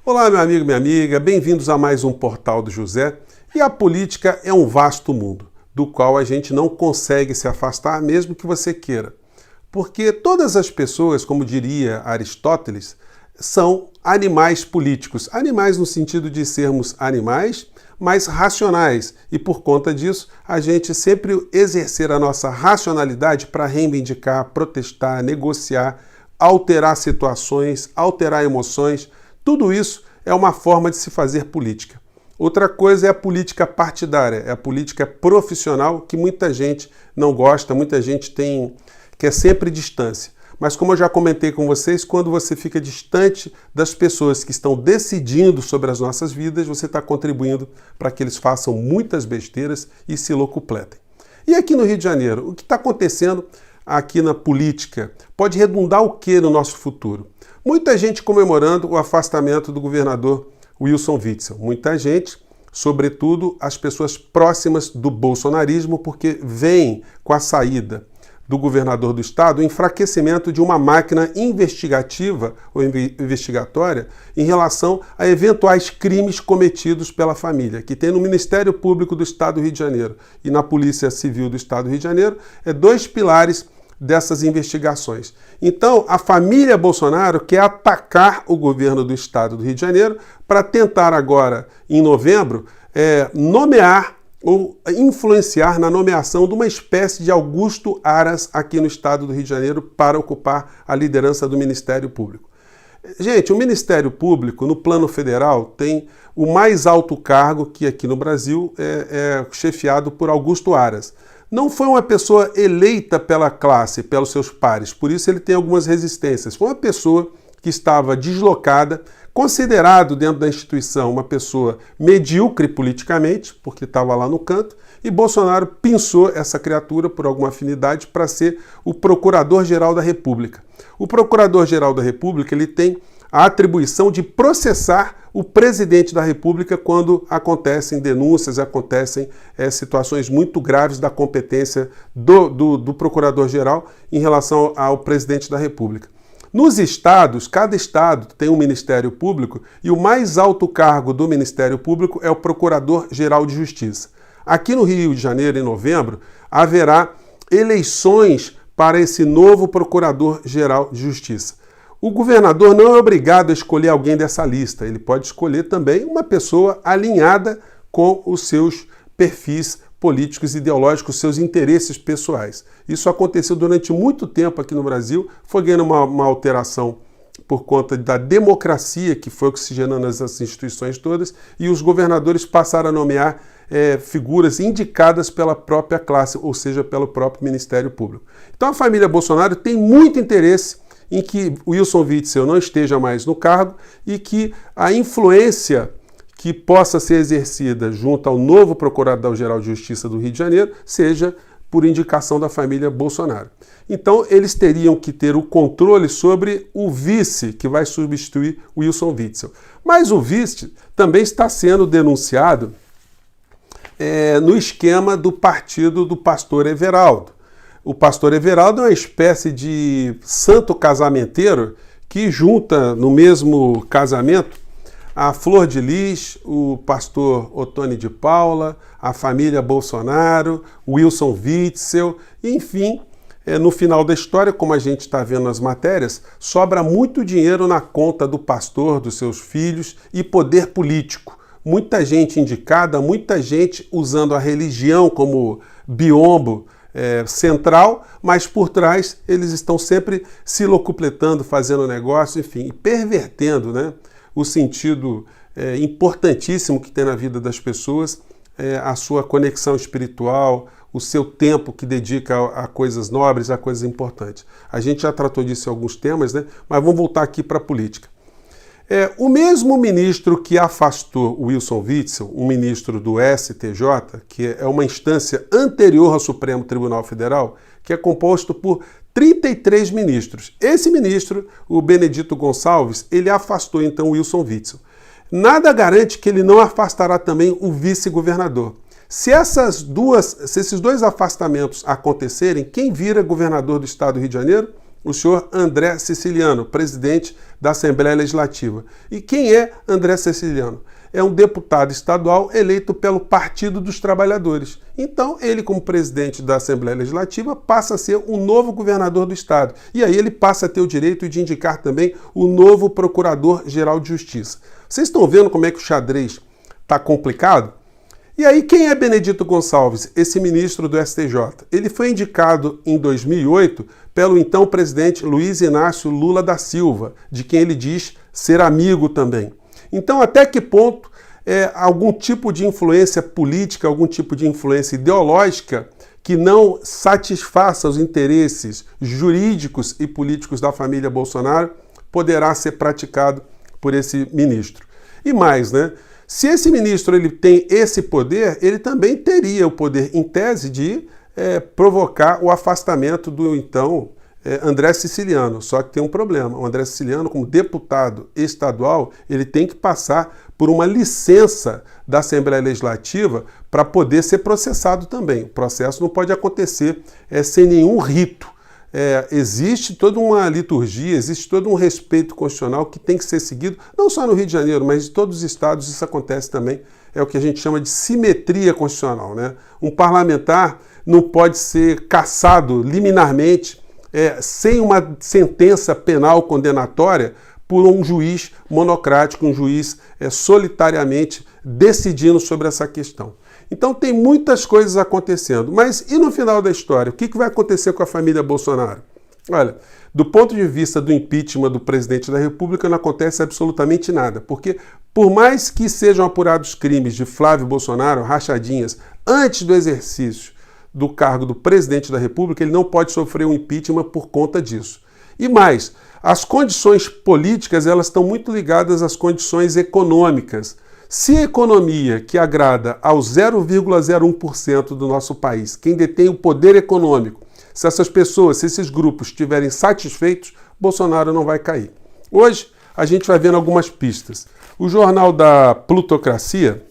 Olá, meu amigo, minha amiga, bem-vindos a mais um Portal do José. E a política é um vasto mundo, do qual a gente não consegue se afastar mesmo que você queira. Porque todas as pessoas, como diria Aristóteles, são animais políticos. Animais no sentido de sermos animais, mas racionais. E por conta disso, a gente sempre exercer a nossa racionalidade para reivindicar, protestar, negociar, alterar situações, alterar emoções. Tudo isso é uma forma de se fazer política. Outra coisa é a política partidária, é a política profissional que muita gente não gosta, muita gente quer sempre distância. Mas como eu já comentei com vocês, quando você fica distante das pessoas que estão decidindo sobre as nossas vidas, você está contribuindo para que eles façam muitas besteiras e se locupletem. E aqui no Rio de Janeiro, o que está acontecendo aqui na política pode redundar o que no nosso futuro? Muita gente comemorando o afastamento do governador Wilson Witzel. Muita gente, sobretudo as pessoas próximas do bolsonarismo, porque veem com a saída do governador do estado o enfraquecimento de uma máquina investigativa ou investigatória em relação a eventuais crimes cometidos pela família, que tem no Ministério Público do Estado do Rio de Janeiro e na Polícia Civil do Estado do Rio de Janeiro, dois pilares dessas investigações. Então, a família Bolsonaro quer atacar o governo do estado do Rio de Janeiro para tentar agora, em novembro, nomear ou influenciar na nomeação de uma espécie de Augusto Aras aqui no estado do Rio de Janeiro para ocupar a liderança do Ministério Público. Gente, o Ministério Público, no plano federal, tem o mais alto cargo que aqui no Brasil é chefiado por Augusto Aras. Não foi uma pessoa eleita pela classe, pelos seus pares, por isso ele tem algumas resistências. Foi uma pessoa que estava deslocada, considerado dentro da instituição uma pessoa medíocre politicamente, porque estava lá no canto, e Bolsonaro pinçou essa criatura por alguma afinidade para ser o Procurador-Geral da República. O Procurador-Geral da República ele tem a atribuição de processar o presidente da República quando acontecem denúncias, acontecem situações muito graves da competência do Procurador-Geral em relação ao presidente da República. Nos estados, cada estado tem um Ministério Público e o mais alto cargo do Ministério Público é o Procurador-Geral de Justiça. Aqui no Rio de Janeiro, em novembro, haverá eleições para esse novo Procurador-Geral de Justiça. O governador não é obrigado a escolher alguém dessa lista, ele pode escolher também uma pessoa alinhada com os seus perfis políticos, ideológicos, seus interesses pessoais. Isso aconteceu durante muito tempo aqui no Brasil, foi ganhando uma alteração por conta da democracia que foi oxigenando essas instituições todas e os governadores passaram a nomear figuras indicadas pela própria classe, ou seja, pelo próprio Ministério Público. Então a família Bolsonaro tem muito interesse em que Wilson Witzel não esteja mais no cargo e que a influência que possa ser exercida junto ao novo Procurador-Geral de Justiça do Rio de Janeiro seja por indicação da família Bolsonaro. Então, eles teriam que ter o controle sobre o vice que vai substituir Wilson Witzel. Mas o vice também está sendo denunciado no esquema do partido do pastor Everaldo. O pastor Everaldo é uma espécie de santo casamenteiro que junta no mesmo casamento a Flor de Lis, o pastor Ottoni de Paula, a família Bolsonaro, Wilson Witzel, enfim, no final da história, como a gente está vendo nas matérias, sobra muito dinheiro na conta do pastor, dos seus filhos e poder político. Muita gente indicada, muita gente usando a religião como biombo central, mas por trás eles estão sempre se locupletando, fazendo negócio, enfim, pervertendo, né, o sentido importantíssimo que tem na vida das pessoas, a sua conexão espiritual, o seu tempo que dedica a coisas nobres, a coisas importantes. A gente já tratou disso em alguns temas, né, mas vamos voltar aqui para a política. O mesmo ministro que afastou o Wilson Witzel, um ministro do STJ, que é uma instância anterior ao Supremo Tribunal Federal, que é composto por 33 ministros. Esse ministro, o Benedito Gonçalves, ele afastou então o Wilson Witzel. Nada garante que ele não afastará também o vice-governador. Se esses dois afastamentos acontecerem, quem vira governador do estado do Rio de Janeiro? o senhor André Siciliano, presidente da Assembleia Legislativa. E quem é André Siciliano? É um deputado estadual eleito pelo Partido dos Trabalhadores. Então, ele, como presidente da Assembleia Legislativa, passa a ser o novo governador do estado. E aí ele passa a ter o direito de indicar também o novo Procurador-Geral de Justiça. Vocês estão vendo como é que o xadrez está complicado? E aí, quem é Benedito Gonçalves, esse ministro do STJ? Ele foi indicado em 2008 pelo então presidente Luiz Inácio Lula da Silva, de quem ele diz ser amigo também. Então, até que ponto algum tipo de influência política, algum tipo de influência ideológica que não satisfaça os interesses jurídicos e políticos da família Bolsonaro poderá ser praticado por esse ministro? E mais, né? Se esse ministro ele tem esse poder, ele também teria o poder, em tese, de provocar o afastamento do então André Siciliano. Só que tem um problema. O André Siciliano, como deputado estadual, ele tem que passar por uma licença da Assembleia Legislativa para poder ser processado também. O processo não pode acontecer sem nenhum rito. Existe toda uma liturgia, existe todo um respeito constitucional que tem que ser seguido, não só no Rio de Janeiro, mas em todos os estados isso acontece também. É o que a gente chama de simetria constitucional, né? Um parlamentar não pode ser cassado liminarmente sem uma sentença penal condenatória por um juiz monocrático, um juiz solitariamente decidindo sobre essa questão. Então tem muitas coisas acontecendo. Mas e no final da história? O que vai acontecer com a família Bolsonaro? Olha, do ponto de vista do impeachment do presidente da República não acontece absolutamente nada. Porque por mais que sejam apurados crimes de Flávio Bolsonaro, rachadinhas, antes do exercício do cargo do presidente da República, ele não pode sofrer um impeachment por conta disso. E mais, as condições políticas elas estão muito ligadas às condições econômicas. Se a economia que agrada ao 0,01% do nosso país, quem detém o poder econômico, se essas pessoas, se esses grupos estiverem satisfeitos, Bolsonaro não vai cair. Hoje, a gente vai vendo algumas pistas. O jornal da plutocracia,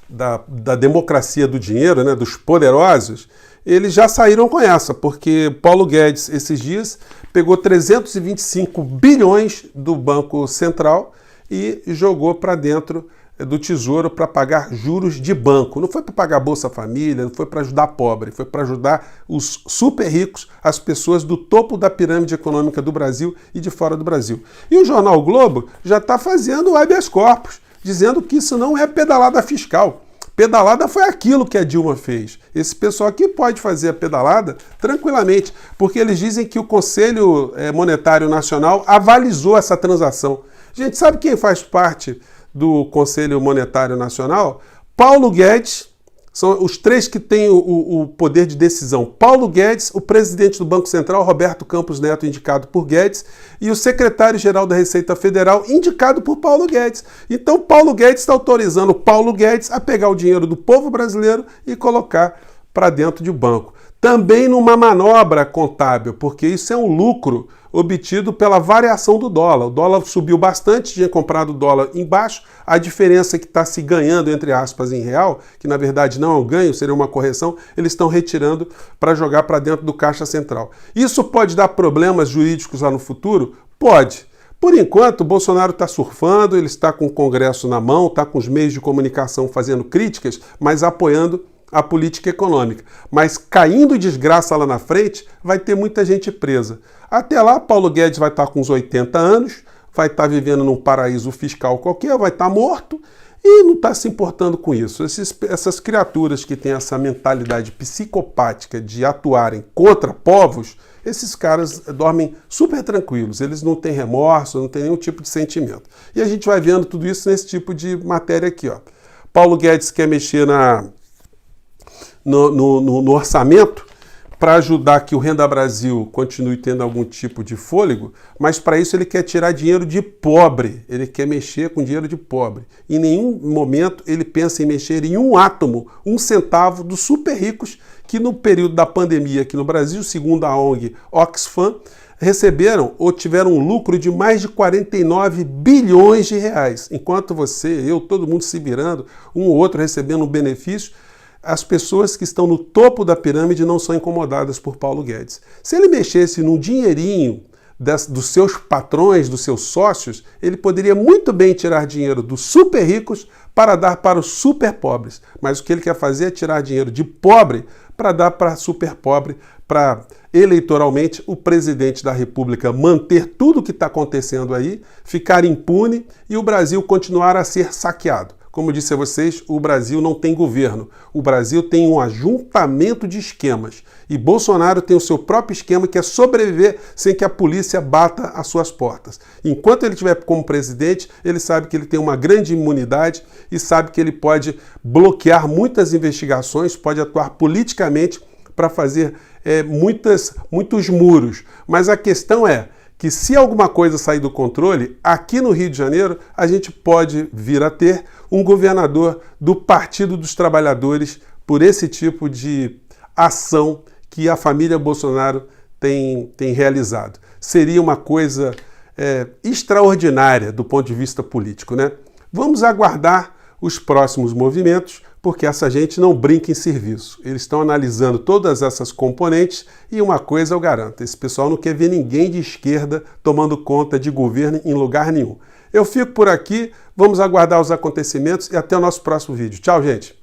da democracia do dinheiro, né, dos poderosos, eles já saíram com essa, porque Paulo Guedes, esses dias, pegou 325 bilhões do Banco Central e jogou para dentro do Tesouro para pagar juros de banco. Não foi para pagar Bolsa Família, não foi para ajudar pobre, foi para ajudar os super ricos, as pessoas do topo da pirâmide econômica do Brasil e de fora do Brasil. E o jornal o Globo já está fazendo habeas corpus, dizendo que isso não é pedalada fiscal. Pedalada foi aquilo que a Dilma fez. Esse pessoal aqui pode fazer a pedalada tranquilamente, porque eles dizem que o Conselho Monetário Nacional avalizou essa transação. Gente, sabe quem faz parte do Conselho Monetário Nacional? Paulo Guedes, são os três que têm o poder de decisão. Paulo Guedes, o presidente do Banco Central, Roberto Campos Neto, indicado por Guedes, e o secretário-geral da Receita Federal, indicado por Paulo Guedes. Então, Paulo Guedes está autorizando Paulo Guedes a pegar o dinheiro do povo brasileiro e colocar para dentro de banco. Também numa manobra contábil, porque isso é um lucro obtido pela variação do dólar. O dólar subiu bastante, tinha comprado o dólar embaixo, a diferença que está se ganhando, entre aspas, em real, que na verdade não é um ganho, seria uma correção, eles estão retirando para jogar para dentro do Caixa Central. Isso pode dar problemas jurídicos lá no futuro? Pode. Por enquanto, o Bolsonaro está surfando, ele está com o Congresso na mão, está com os meios de comunicação fazendo críticas, mas apoiando a política econômica. Mas caindo desgraça lá na frente, vai ter muita gente presa. Até lá, Paulo Guedes vai estar com uns 80 anos, vai estar vivendo num paraíso fiscal qualquer, vai estar morto e não está se importando com isso. Essas criaturas que têm essa mentalidade psicopática de atuarem contra povos, esses caras dormem super tranquilos, eles não têm remorso, não têm nenhum tipo de sentimento. E a gente vai vendo tudo isso nesse tipo de matéria aqui, ó. Paulo Guedes quer mexer no orçamento para ajudar que o Renda Brasil continue tendo algum tipo de fôlego, mas para isso ele quer tirar dinheiro de pobre, ele quer mexer com dinheiro de pobre. Em nenhum momento ele pensa em mexer em um átomo, um centavo dos super ricos que no período da pandemia aqui no Brasil, segundo a ONG Oxfam, receberam ou tiveram um lucro de mais de 49 bilhões de reais. Enquanto você, eu, todo mundo se virando, um ou outro recebendo um benefício as pessoas que estão no topo da pirâmide não são incomodadas por Paulo Guedes. Se ele mexesse num dinheirinho dos seus patrões, dos seus sócios, ele poderia muito bem tirar dinheiro dos super ricos para dar para os super pobres. Mas o que ele quer fazer é tirar dinheiro de pobre para dar para super pobre, para eleitoralmente o presidente da República manter tudo o que está acontecendo aí, ficar impune e o Brasil continuar a ser saqueado. Como eu disse a vocês, o Brasil não tem governo. O Brasil tem um ajuntamento de esquemas. E Bolsonaro tem o seu próprio esquema, que é sobreviver sem que a polícia bata às suas portas. Enquanto ele estiver como presidente, ele sabe que ele tem uma grande imunidade e sabe que ele pode bloquear muitas investigações, pode atuar politicamente para fazer muitos muros. Mas a questão é que se alguma coisa sair do controle, aqui no Rio de Janeiro, a gente pode vir a ter um governador do Partido dos Trabalhadores por esse tipo de ação que a família Bolsonaro tem realizado. Seria uma coisa extraordinária do ponto de vista político, né? Vamos aguardar os próximos movimentos, porque essa gente não brinca em serviço. Eles estão analisando todas essas componentes e uma coisa eu garanto, esse pessoal não quer ver ninguém de esquerda tomando conta de governo em lugar nenhum. Eu fico por aqui, vamos aguardar os acontecimentos e até o nosso próximo vídeo. Tchau, gente!